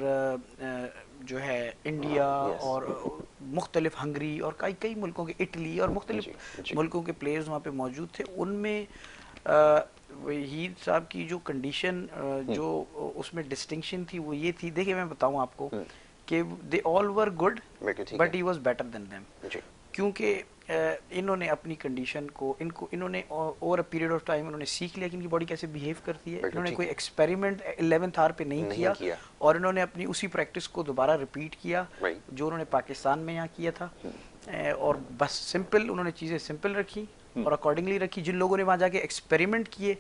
C: जो है इंडिया और मुख्तलिफ हंगरी और कई मुल्कों के, इटली और मुख्तलिफ मुल्कों के प्लेयर्स वहाँ पे मौजूद थे। उनमें वहीद साहब की जो कंडीशन जो उसमें डिस्टिंक्शन थी वो ये थी, देखिए मैं बताऊं आपको कि they all were good but he was better than them, क्योंकि इन्होंने अपनी कंडीशन को इन्होंने over a period of time उन्होंने सीख लिया कि इनकी बॉडी कैसे बिहेव करती है। इन्होंने कोई एक्सपेरिमेंट 11th आवर पे नहीं किया और इन्होंने अपनी उसी प्रैक्टिस को दोबारा रिपीट किया जो उन्होंने पाकिस्तान में यहाँ किया था, और बस सिंपल उन्होंने चीज़ें सिंपल रखी और अकॉर्डिंगली रखी। जिन लोगों ने वहाँ जाके एक्सपेरिमेंट किए,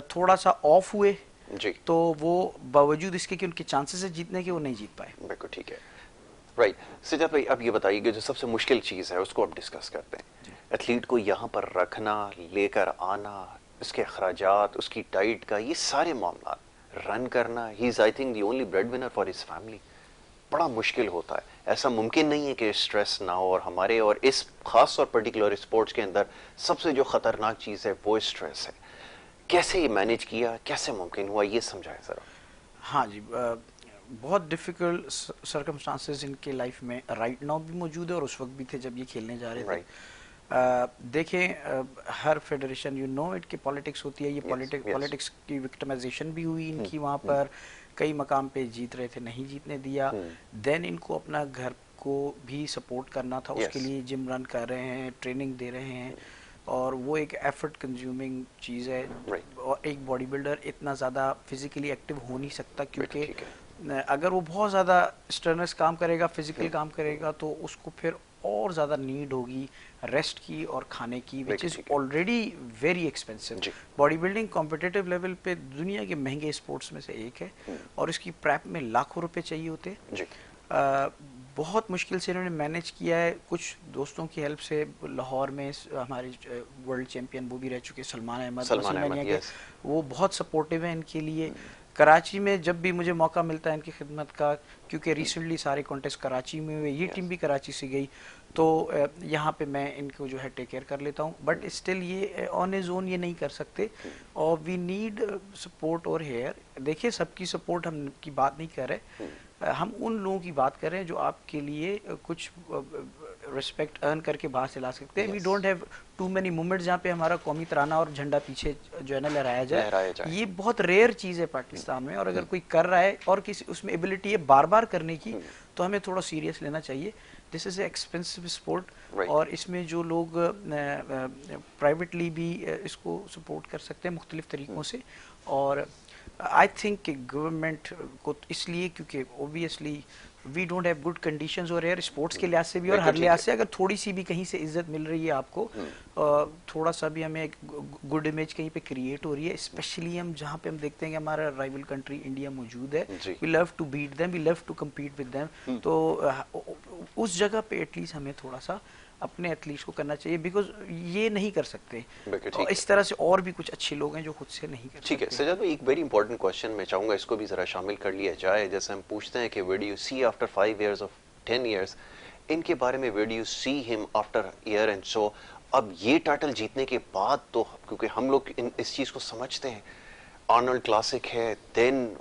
C: थोड़ा सा ऑफ हुए
A: जी,
C: तो वो बावजूद इसके कि उनके चांसेस है जीतने के, वो नहीं जीत पाए।
A: बिल्कुल ठीक है, राइट। सजाद भाई अब ये बताइए कि जो सबसे मुश्किल चीज़ है उसको अब डिस्कस करते हैं। एथलीट को यहाँ पर रखना, लेकर आना, इसके अखराजात, उसकी डाइट का, ये सारे मामला रन करना, he is I think the only bread winner for his family, बड़ा मुश्किल होता है। ऐसा मुमकिन नहीं है कि स्ट्रेस ना हो, और हमारे और इस खास और पर्टिकुलर स्पोर्ट्स के अंदर सबसे जो खतरनाक चीज़ है वो स्ट्रेस है। कैसे ये मैनेज किया, कैसे मुमकिन हुआ, ये समझाएं ज़रा।
C: हाँ जी, बहुत डिफ़िकल्ट सर्कमस्टांसेस इनके लाइफ में राइट नाउ भी मौजूद है और उस वक्त भी थे जब ये खेलने जा रहे थे। देखें, हर फेडरेशन यू नो इट की पॉलिटिक्स होती है, ये पॉलिटिक्स की विक्टिमाइजेशन भी हुई इनकी वहाँ पर, कई मकाम पे जीत रहे थे, नहीं जीतने दिया। देन इनको अपना घर को भी सपोर्ट करना था, उसके लिए जिम रन कर रहे हैं, ट्रेनिंग दे रहे हैं, और वो एक एफर्ट कंज्यूमिंग चीज़ है। और एक बॉडी बिल्डर इतना ज़्यादा फिजिकली एक्टिव हो नहीं सकता, क्योंकि अगर वो बहुत ज़्यादा स्ट्रेनस काम करेगा, फिजिकल काम करेगा, तो उसको फिर और ज़्यादा नीड होगी रेस्ट की और खाने की, which is already very expensive. Body building competitive level पे दुनिया के महंगे स्पोर्ट्स में से एक है, और इसकी प्रेप में लाखों रुपए चाहिए होते। बहुत मुश्किल से इन्होंने मैनेज किया है, कुछ दोस्तों की हेल्प से। लाहौर में हमारे वर्ल्ड चैंपियन वो भी रह चुके सलमान अहमद, वो बहुत सपोर्टिव है इनके लिए। कराची में जब भी मुझे मौका मिलता है इनकी खिदमत का, क्योंकि रिसेंटली सारे कॉन्टेस्ट कराची में हुए, ये टीम भी कराची से गई, तो यहाँ पे मैं इनको जो है टेक केयर कर लेता हूँ। बट स्टिल ये ऑन एज ओन ये नहीं कर सकते, और वी नीड सपोर्ट और हेयर। देखिए, सबकी सपोर्ट हम की बात नहीं कर रहे, हम उन लोगों की बात कर रहे हैं जो आपके लिए कुछ रिस्पेक्ट अर्न करके बाहर से ला सकते हैं। We don't have too many moments जहाँ पे हमारा कौमी तराना और झंडा पीछे जो है ना लहराया जाए। ये बहुत रेयर चीज़ है पाकिस्तान में, और अगर कोई कर रहा है और किसी उसमें एबिलिटी है बार बार करने की, तो हमें थोड़ा सीरियस लेना चाहिए। This is a expensive sport, और इसमें जो लोग प्राइवेटली भी इसको सपोर्ट कर सकते हैं मुख्तलिफ तरीक़ों से। और आई थिंक कि गवर्नमेंट को इसलिए, क्योंकि obviously we don't have good conditions और एयर स्पोर्ट्स के लिहाज से भी और हर लिहाज से, अगर थोड़ी सी भी कहीं से इज्जत मिल रही है आपको, थोड़ा सा भी हमें एक गुड इमेज कहीं पे क्रिएट हो रही है, स्पेशली हम जहाँ पे हम देखते हैं कि हमारा राइवल कंट्री इंडिया मौजूद है, we love to beat them, we love to compete with them, तो उस जगह पे एटलीस्ट हमें थोड़ा सा अपने एथलीट्स को करना चाहिए, बिकॉज ये नहीं कर सकते। और इस तरह से और भी कुछ अच्छे लोग हैं जो खुद से नहीं कर सकते।
A: ठीक है सजाद भाई, एक वेरी इंपॉर्टेंट क्वेश्चन मैं चाहूँगा इसको भी ज़रा शामिल कर लिया जाए। जैसे हम पूछते हैं कि where do you see after 5 years of 10 years, इनके बारे में where do you see him after year and so. अब ये टाइटल जीतने के बाद तो, क्योंकि हम लोग इस चीज़ को समझते हैं, आर्नल्ड क्लासिक है, देन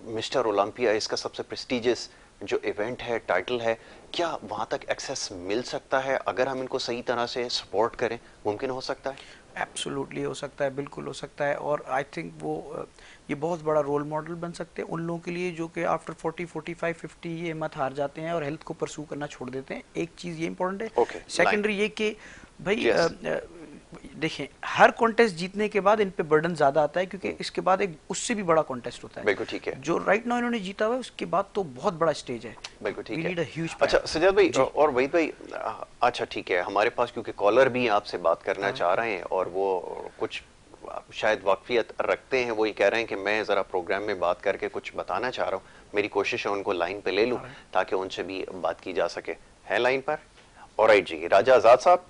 A: मिस्टर ओलंपिया, इसका सबसे प्रेस्टिजियस जो इवेंट है, टाइटल है, क्या वहाँ तक एक्सेस मिल सकता है अगर हम इनको सही तरह से सपोर्ट करें? मुमकिन हो सकता है?
C: एब्सोल्युटली हो सकता है, बिल्कुल हो सकता है। और आई थिंक वो ये बहुत बड़ा रोल मॉडल बन सकते हैं उन लोगों के लिए जो कि आफ्टर 40, 45, 50 ये मत हार जाते हैं और हेल्थ को परसू करना छोड़ देते हैं। एक चीज़ ये इंपॉर्टेंट है। सेकेंडरी ये कि भाई देखें, हर कॉन्टेस्ट जीतने के बाद इन पे बर्डन ज्यादा आता है, क्योंकि इसके बाद एक उससे भी बड़ा कॉन्टेस्ट होता है।
A: बिल्कुल ठीक है।
C: जो राइट नाउ इन्होंने जीता हुआ है, उसके बाद तो बहुत बड़ा स्टेज है।
A: बिल्कुल ठीक है।
C: अच्छा
A: सजाद भाई और वहीद भाई, अच्छा ठीक है, हमारे पास क्योंकि कॉलर भी आपसे बात करना चाह रहे हैं और वो कुछ शायद वाकफियत रखते हैं, वो ये कह रहे हैं कि मैं जरा प्रोग्राम में बात करके कुछ बताना चाह रहा हूँ। मेरी कोशिश है उनको लाइन पे ले लूँ ताकि उनसे भी बात की जा सके। है लाइन पर? ऑलराइट जी, राजा आजाद साहब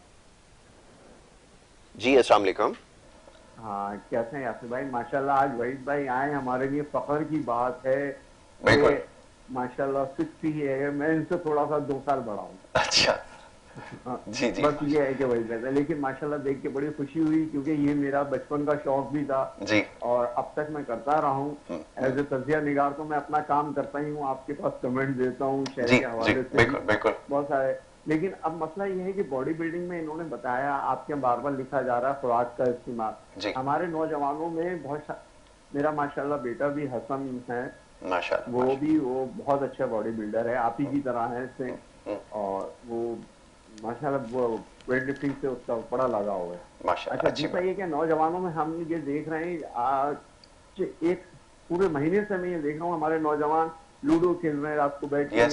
A: जी, अस्सलाम वालेकुम।
D: हाँ, कैसे हैं यासिर भाई? माशाल्लाह आज वहीद भाई आए, हमारे लिए फख्र की बात है। माशाल्लाह 60 है, मैं इनसे थोड़ा सा 2 साल बड़ा हूँ।
A: अच्छा जी जी।
D: बस ये है कि वही कहते हैं, लेकिन माशाल्लाह देख के बड़ी खुशी हुई, क्योंकि ये मेरा बचपन का शौक भी था
A: जी, और
D: अब तक मैं करता रहा हूँ। एज ए तजिया निगार तो मैं अपना काम करता ही हूँ, आपके पास कमेंट देता हूँ शहर के हवाले से,
A: बिल्कुल बिल्कुल
D: बहुत सारे। लेकिन अब मसला ये है कि बॉडी बिल्डिंग में इन्होंने बताया, आपके बार बार लिखा जा रहा है खुराक का इस्तेमाल। हमारे नौजवानों में बहुत, मेरा माशाल्लाह बेटा भी हसन है, वो बहुत अच्छा बॉडी बिल्डर है, आप ही की तरह है से, और वो माशाल्लाह वो वेट लिफ्टिंग से उसका बड़ा लगाव है। अच्छा, दूसरा ये कि नौजवानों में हम ये देख रहे हैं, आज एक पूरे महीने से मैं ये देख रहा हूँ, हमारे नौजवान लूडो खेल रहे हैं रात को बैठ के,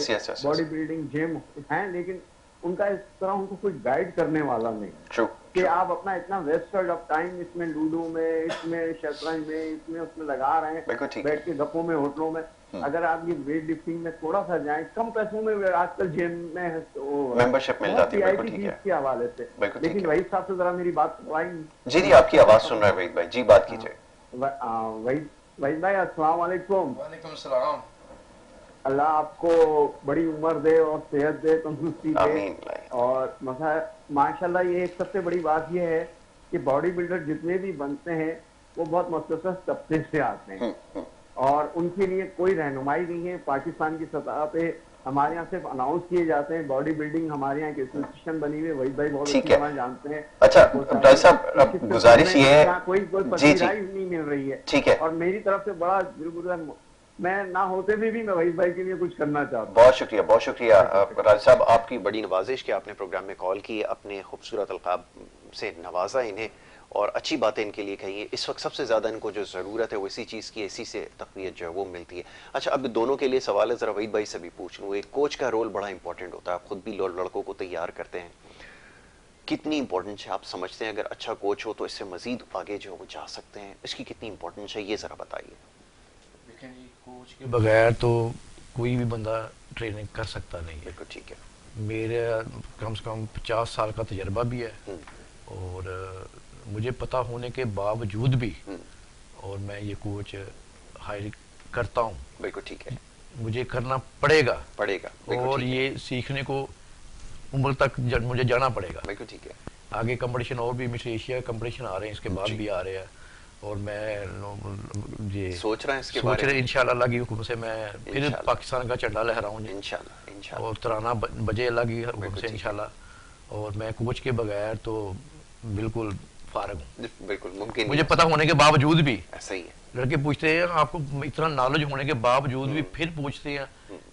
D: बॉडी बिल्डिंग जिम है, लेकिन उनका इस तरह उनको कोई गाइड करने वाला नहीं कि आप अपना इतना वेस्टेज ऑफ टाइम इसमें लूडो में, इसमें शतरंज में, इसमें उसमें लगा रहे हैं, बैठ के गप्पों में, होटलों में। अगर आप ये वेट लिफ्टिंग में थोड़ा सा जाएं, कम पैसों में आजकल जिम में
A: मेंबरशिप मिल जाती है,
D: के हवाले से। लेकिन वहीद साहब से जरा मेरी बात सुनवाएंगे?
A: जी, आपकी आवाज सुन रहा है वहीद भाई जी, बात कीजिए।
D: वहीद भाई, अस्सलाम वालेकुम।
B: वालेकुम सलाम।
D: अल्लाह आपको बड़ी उम्र दे और सेहत दे, तंदुरुस्ती दे, और माशाल्लाह ये एक सबसे बड़ी बात ये है कि बॉडी बिल्डर जितने भी बनते हैं वो बहुत मुख्तसर तबके से आते हैं और उनके लिए कोई रहनुमाई नहीं है। पाकिस्तान की सतह पे हमारे यहाँ सिर्फ अनाउंस किए जाते हैं, बॉडी बिल्डिंग हमारे यहाँ एक एसोसिएशन बनी हुई है, वहीद भाई बहुत अच्छी तरह जानते हैं।
A: अच्छा डॉक्टर साहब, गुजारिश ये है,
D: कोई पसीराई नहीं मिल रही है,
A: ठीक है,
D: और मेरी तरफ से बड़ा दिल, मैं ना होते हुए भी मैं वहीद भाई के लिए कुछ करना चाहता हूँ।
A: बहुत शुक्रिया, बहुत शुक्रिया राज साहब, आपकी बड़ी नवाजिश कि आपने प्रोग्राम में कॉल की, अपने खूबसूरत अलकाब से नवाजा इन्हें और अच्छी बातें इनके लिए कही है। इस वक्त सबसे ज़्यादा इनको जो ज़रूरत है वो इसी चीज़ की, इसी से तक़वियत जो है वो मिलती है। अच्छा, अब दोनों के लिए सवाल है, ज़रा वहीद भाई से भी पूछ लूँ, एक कोच का रोल बड़ा इंपॉर्टेंट होता है, आप खुद भी लड़कों को तैयार करते हैं, कितनी इंपॉर्टेंस है आप समझते हैं? अगर अच्छा कोच हो तो इससे मजीद आगे जो वो जा सकते हैं, इसकी कितनी इंपॉर्टेंस है, ये ज़रा बताइए।
B: कोच के बगैर तो कोई भी बंदा ट्रेनिंग कर सकता नहीं है।
A: बिल्कुल ठीक है,
B: मेरे कम से कम 50 साल का तजर्बा भी है और मुझे पता होने के बावजूद भी और मैं ये कोच हायर करता हूँ।
A: बिल्कुल ठीक है,
B: मुझे करना पड़ेगा और ये सीखने को उम्र तक मुझे जाना पड़ेगा।
A: बिल्कुल ठीक है,
B: आगे कंपटीशन और भी मिस्टर एशिया कंपटीशन आ रहे हैं, इसके बाद भी आ रहे हैं और मैं ये
A: सोच रहे
B: इंशाल्लाह अल्लाह की हुक्म से मैं फिर पाकिस्तान का झंडा लहराऊं इंशाल्लाह, और तराना बजे अल्लाह की हुक्म से इंशाल्लाह। और मैं कोच के बगैर तो बिल्कुल फारग हूँ,
A: बिल्कुल मुमकिन, मुझे
B: पता होने के बावजूद भी।
A: ऐसा ही है,
B: लड़के पूछते हैं आपको इतना नॉलेज होने के बावजूद भी फिर पूछते हैं,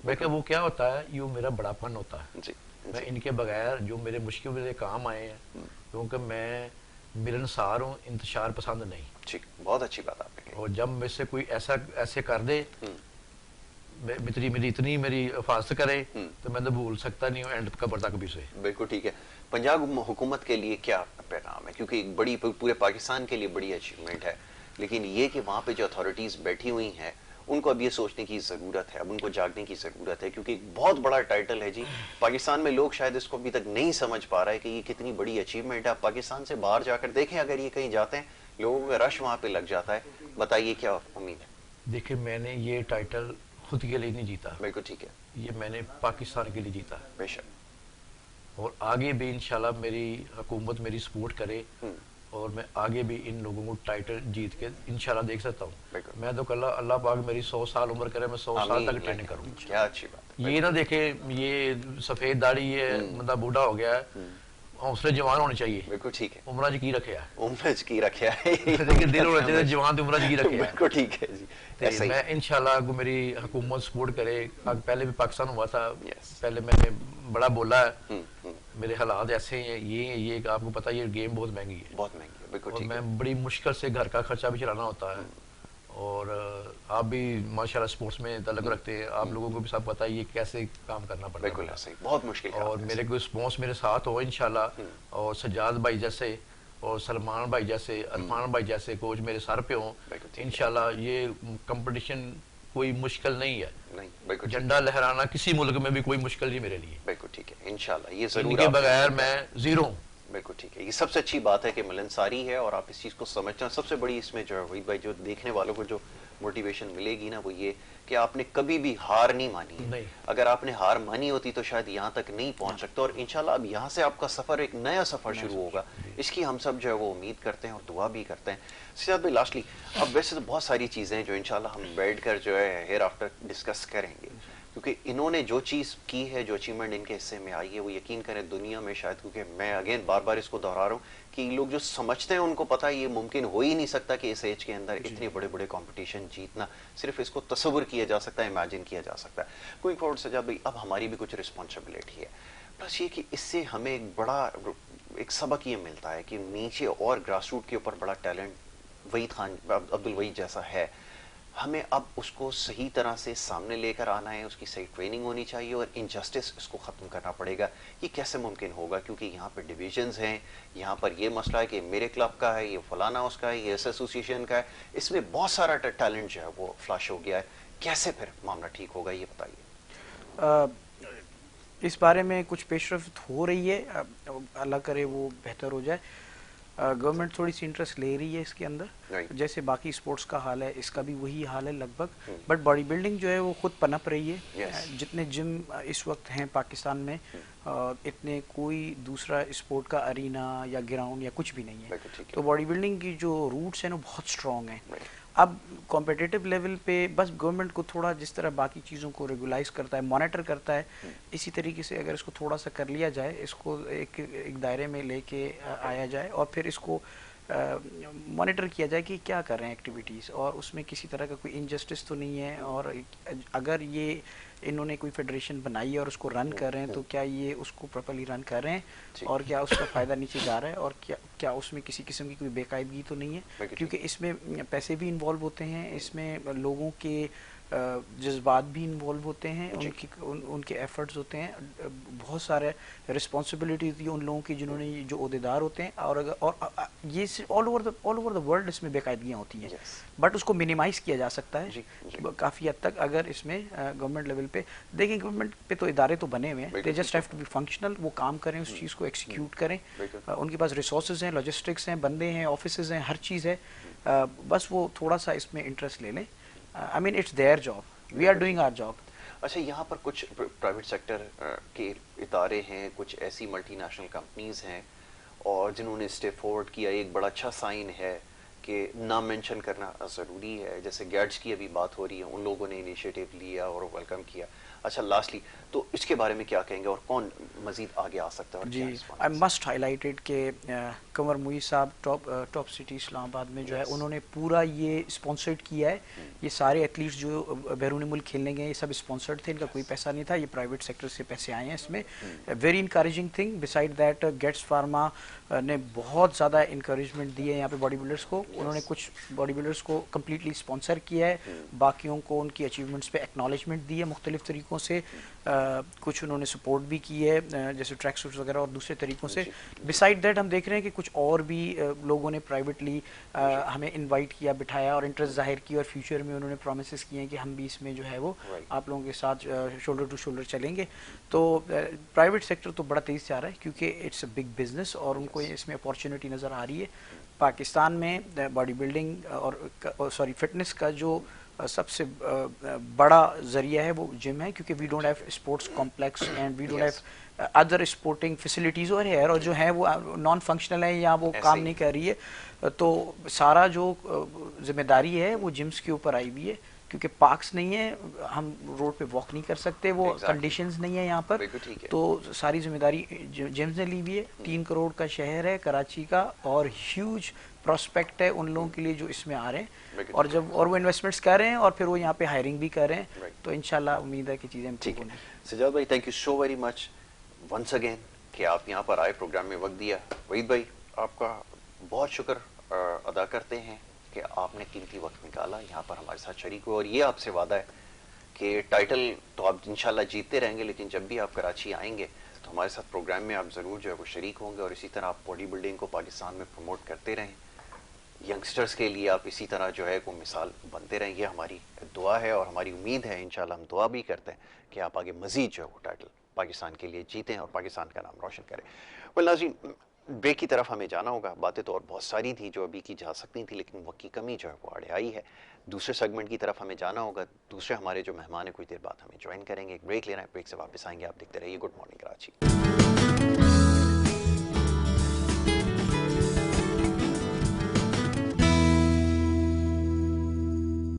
B: मैं क्या वो क्या होता है, ये मेरा बड़ापन होता है जी, मैं इनके बगैर जो मेरे मुश्किल मेरे काम आए हैं, क्योंकि मैं मिलनसार हूँ, इंतशार पसंद नहीं।
A: ठीक, बहुत अच्छी बात आपने कही।
B: और जब मुझसे कोई ऐसे कर दे, मेरी इतनी मेरी हिफाजत करे तो मैं तो भूल सकता नहीं हूँ एंड कब्र तक भी से।
A: बिल्कुल ठीक है। पंजाब हुकूमत के लिए क्या पैगाम है, क्योंकि एक बड़ी पूरे पाकिस्तान के लिए बड़ी अचीवमेंट है, लेकिन ये कि वहाँ पे जो अथॉरिटीज बैठी हुई हैं उनको अब ये सोचने की ज़रूरत है, अब उनको जागने की ज़रूरत है, क्योंकि एक बहुत बड़ा टाइटल है जी पाकिस्तान में। लोग शायद इसको अभी तक नहीं समझ पा रहे कि ये कितनी बड़ी अचीवमेंट है। आप पाकिस्तान से बाहर जाकर देखें, अगर ये कहीं जाते हैं लोगों का रश वहाँ पे लग जाता है। बताइए क्या उम्मीद है?
B: देखिए, मैंने ये टाइटल खुद के लिए नहीं जीता।
A: बिल्कुल ठीक है,
B: ये मैंने पाकिस्तान के लिए जीता है।
A: बेशक,
B: और आगे भी इंशाल्लाह मेरी हुकूमत मेरी सपोर्ट करे और मैं आगे भी इन लोगों को टाइटल जीत के इंशाल्लाह देख सकता हूँ। मैं तो कल अल्लाह पाक मेरी 100 साल उम्र करे, मैं 100 साल तक ट्रेनिंग करूँ।
A: क्या अच्छी बात है।
B: ये ना देखे ये सफेद दाढ़ी है बंदा बूढ़ा हो गया है, हौसले जवान होने चाहिए।
A: बिल्कुल ठीक है,
B: उम्र की रखे है,
A: उम्र की रखे है
B: लेकिन दिल होना चाहिए जवान तो उम्र की रखे है।
A: बिल्कुल ठीक है जी।
B: मैं इंशाल्लाह को मेरी हुकूमत सपोर्ट करे। पहले भी पाकिस्तान हुआ था, पहले मैंने बड़ा बोला है, मेरे हालात ऐसे हैं, ये आपको पता है ये गेम बहुत महंगी है,
A: बहुत महंगी है। बिल्कुल ठीक है,
B: मैं बड़ी मुश्किल से घर का खर्चा भी चलाना होता है। और आप भी माशाल्लाह स्पोर्ट्स में तल्लुक रखते हैं, आप लोगों को भी सब पता है ये कैसे काम करना पड़ता है।
A: बिल्कुल ऐसे ही, बहुत मुश्किल।
B: और मेरे कोई स्पॉन्स मेरे साथ हो इंशाल्लाह, और सज्जाद भाई जैसे और सलमान भाई जैसे, अरफान भाई जैसे कोच मेरे सर पे हों इंशाल्लाह, ये कंपटीशन कोई मुश्किल नहीं है।
A: नहीं,
B: झंडा लहराना किसी मुल्क में भी कोई मुश्किल नहीं मेरे लिए।
A: बिल्कुल ठीक है, इंशाल्लाह ये जरूर।
B: इनके बगैर मैं जीरो हूँ।
A: बिल्कुल ठीक है, ये सबसे अच्छी बात है कि मिलनसारी है और आप इस चीज़ को समझते हैं। सबसे बड़ी इसमें जो है वही भाई, जो देखने वालों को जो मोटिवेशन मिलेगी ना, वो ये कि आपने कभी भी हार नहीं मानी है।
B: नहीं।
A: अगर आपने हार मानी होती तो शायद यहाँ तक नहीं पहुँच सकते। और इंशाल्लाह अब यहाँ से आपका सफ़र, एक नया सफ़र शुरू होगा, इसकी हम सब जो है वो उम्मीद करते हैं और दुआ भी करते हैं। सियाद भाई लास्टली, अब वैसे तो बहुत सारी चीज़ें जो इंशाल्लाह हम बैठ कर जो है हेयर आफ्टर डिस्कस करेंगे, क्योंकि इन्होंने जो चीज़ की है, जो अचीवमेंट इनके हिस्से में आई है, वो यकीन करें दुनिया में शायद, क्योंकि मैं अगेन बार बार इसको दोहरा रहा हूँ कि लोग जो समझते हैं उनको पता है ये मुमकिन हो ही नहीं सकता कि इस एज के अंदर इतने बड़े बड़े कंपटीशन जीतना, सिर्फ इसको तस्वुर किया जा सकता है, इमेजिन किया जा सकता है। गोइंग फॉरवर्ड सजाद भाई, अब हमारी भी कुछ रिस्पॉन्सिबिलिटी है, प्लस ये कि इससे हमें एक बड़ा एक सबक ये मिलता है कि नीचे और ग्रास रूट के ऊपर बड़ा टैलेंट वहीद खान, अब्दुल वहीद जैसा है, हमें अब उसको सही तरह से सामने लेकर आना है, उसकी सही ट्रेनिंग होनी चाहिए और इनजस्टिस इसको ख़त्म करना पड़ेगा। ये कैसे मुमकिन होगा, क्योंकि यहाँ पर डिविजन्स हैं, यहाँ पर ये मसला है कि मेरे क्लब का है, ये फलाना उसका है, ये इस एसोसिएशन का है, इसमें बहुत सारा टैलेंट जो है वो फ्लश हो गया है। कैसे फिर मामला ठीक होगा, ये बताइए।
C: इस बारे में कुछ पेशरफ्त हो रही है, अल्लाह करे वो बेहतर हो जाए। गवर्नमेंट थोड़ी सी इंटरेस्ट ले रही है इसके अंदर, जैसे बाकी स्पोर्ट्स का हाल है इसका भी वही हाल है लगभग, बट बॉडी बिल्डिंग जो है वो खुद पनप रही है। जितने जिम इस वक्त हैं पाकिस्तान में, इतने कोई दूसरा स्पोर्ट का अरीना या ग्राउंड या कुछ भी नहीं है, तो बॉडी बिल्डिंग की जो रूट्स हैं वो बहुत स्ट्रॉन्ग हैं। अब कॉम्पिटिटिव लेवल पे बस गवर्नमेंट को थोड़ा, जिस तरह बाकी चीज़ों को रेगुलाइज करता है, मॉनिटर करता है, इसी तरीके से अगर इसको थोड़ा सा कर लिया जाए, इसको एक दायरे में लेके आया जाए और फिर इसको मॉनिटर किया जाए कि क्या कर रहे हैं एक्टिविटीज़, और उसमें किसी तरह का कोई इनजस्टिस तो नहीं है, और अगर ये इन्होंने कोई फेडरेशन बनाई है और उसको रन कर रहे हैं तो क्या ये उसको प्रॉपर्ली रन कर रहे हैं और क्या उसका फ़ायदा नीचे जा रहा है, और क्या उसमें किसी किस्म की कोई बेकायदगी तो नहीं है, क्योंकि इसमें पैसे भी इन्वॉल्व होते हैं, इसमें लोगों के जज्बात भी इन्वॉल्व होते हैं, उनके एफर्ट्स होते हैं, बहुत सारे रिस्पॉन्सिबिलिटीज उन लोगों की जिन्होंने जो ओहदेदार होते हैं, और ये ऑल ओवर द वर्ल्ड इसमें बेकायदगियाँ होती हैं, बट उसको मिनिमाइज़ किया जा सकता है काफ़ी हद तक अगर इसमें गवर्नमेंट लेवल पे देखें। गवर्नमेंट पे तो इदारे तो बने हुए हैं, they just have to be functional, वो काम करें, उस चीज़ को एक्सिक्यूट करें, उनके पास रिसोर्सेज हैं, लॉजिस्टिक्स हैं, बंदे हैं, ऑफिसेज हैं, हर चीज़ है, बस वो थोड़ा सा इसमें इंटरेस्ट ले लें। I mean, it's their job. We are doing our job.
A: अच्छा, यहाँ पर कुछ प्राइवेट सेक्टर के इदारे हैं, कुछ ऐसी मल्टीनेशनल कंपनीज हैं और जिन्होंने स्टेप फॉरवर्ड किया, एक बड़ा अच्छा साइन है कि नाम मेंशन करना ज़रूरी है, जैसे गैट्स की अभी बात हो रही है, उन लोगों ने इनिशिएटिव लिया और वेलकम किया। अच्छा, लास्टली तो इसके बारे में क्या कहेंगे और कौन मजीद आगे आ सकता है?
C: जी, आई मस्ट हाईलाइटेड के कंवर मुई साहब टॉप सिटी इस्लामाबाद में जो है उन्होंने पूरा ये स्पॉन्सर्ड किया है, ये सारे एथलीट्स जो बैरून मुल्क खेलने गए ये सब स्पॉन्सर्ड थे, इनका कोई पैसा नहीं था, ये प्राइवेट सेक्टर से पैसे आए हैं इसमें। Very encouraging thing. Beside that Getz Pharma ने बहुत ज़्यादा इंकरेजमेंट दी है यहाँ पे बॉडी बिल्डर्स को, उन्होंने कुछ बॉडी बिल्डर्स को कम्प्लीटली स्पॉन्सर किया है, बाकियों को उनकी अचीवमेंट्स पे एक्नॉलेजमेंट दी है मुख्तलिफ तरीक़ों से, कुछ उन्होंने सपोर्ट भी की है जैसे ट्रैक सूट्स वगैरह और दूसरे तरीक़ों से। बिसाइड दैट हम देख रहे हैं कि कुछ और भी लोगों ने प्राइवेटली हमें इनवाइट किया, बिठाया और इंटरेस्ट जाहिर किया, और फ्यूचर में उन्होंने प्रोमिस किए हैं कि हम भी इसमें जो है वो आप लोगों के साथ शोल्डर टू शोल्डर चलेंगे। तो प्राइवेट सेक्टर तो बड़ा तेज़ से आ रहा है क्योंकि इट्स अ बिग बिजनेस और उनको इसमें अपॉर्चुनिटी नज़र आ रही है। पाकिस्तान में बॉडी बिल्डिंग और फिटनेस का जो सबसे बड़ा जरिया है वो जिम है, क्योंकि we don't have sports complex and we don't have other sporting facilities और जो है वो नॉन फंक्शनल है या वो काम नहीं कर रही है, तो सारा जो जिम्मेदारी है वो जिम्स के ऊपर आई हुई है, क्योंकि पार्क्स नहीं है, हम रोड पे वॉक नहीं कर सकते, वो कंडीशंस नहीं है यहाँ पर, तो सारी जिम्मेदारी जिम्स ने ली हुई है। 3 करोड़ का शहर है कराची का और ह्यूज प्रोस्पेक्ट है उन लोगों के लिए जो इसमें आ रहे हैं, और वो इन्वेस्टमेंट्स कर रहे हैं और फिर वो यहाँ पे हायरिंग भी कर रहे हैं, तो इंशाल्लाह उम्मीद है कि चीज़ें ठीक होंगी।
A: सजाद भाई, thank you so very much once again कि आप यहाँ पर आए, प्रोग्राम में वक्त दिया। वहीद भाई, आपका बहुत शुक्र अदा करते हैं कि आपने कीमती वक्त निकाला, यहाँ पर हमारे साथ शरीक हुए, और ये आपसे वादा है कि टाइटल तो आप इंशाल्लाह जीतते रहेंगे, लेकिन जब भी आप कराची आएंगे तो हमारे साथ प्रोग्राम में आप ज़रूर जो है वो शरीक होंगे, और इसी तरह आप बॉडी बिल्डिंग को पाकिस्तान में प्रमोट करते रहें, यंगस्टर्स के लिए आप इसी तरह जो है वो मिसाल बनते रहें। ये हमारी दुआ है और हमारी उम्मीद है, इंशाल्लाह हम दुआ भी करते हैं कि आप आगे मज़ीद जो है वो टाइटल पाकिस्तान के लिए जीतें और पाकिस्तान का नाम रोशन करें। वेल नाज़रीन, ब्रेक की तरफ हमें जाना होगा। बातें तो और बहुत सारी थी जो अभी की जा सकती थी, लेकिन वक्त की कमी जो है वो आड़े आई है। दूसरे सेगमेंट की तरफ हमें जाना होगा, दूसरे हमारे जो मेहमान है कुछ देर बाद हमें ज्वाइन करेंगे। एक ब्रेक लेना है, ब्रेक से वापस आएंगे। आप देखते रहिए गुड मॉर्निंग कराची।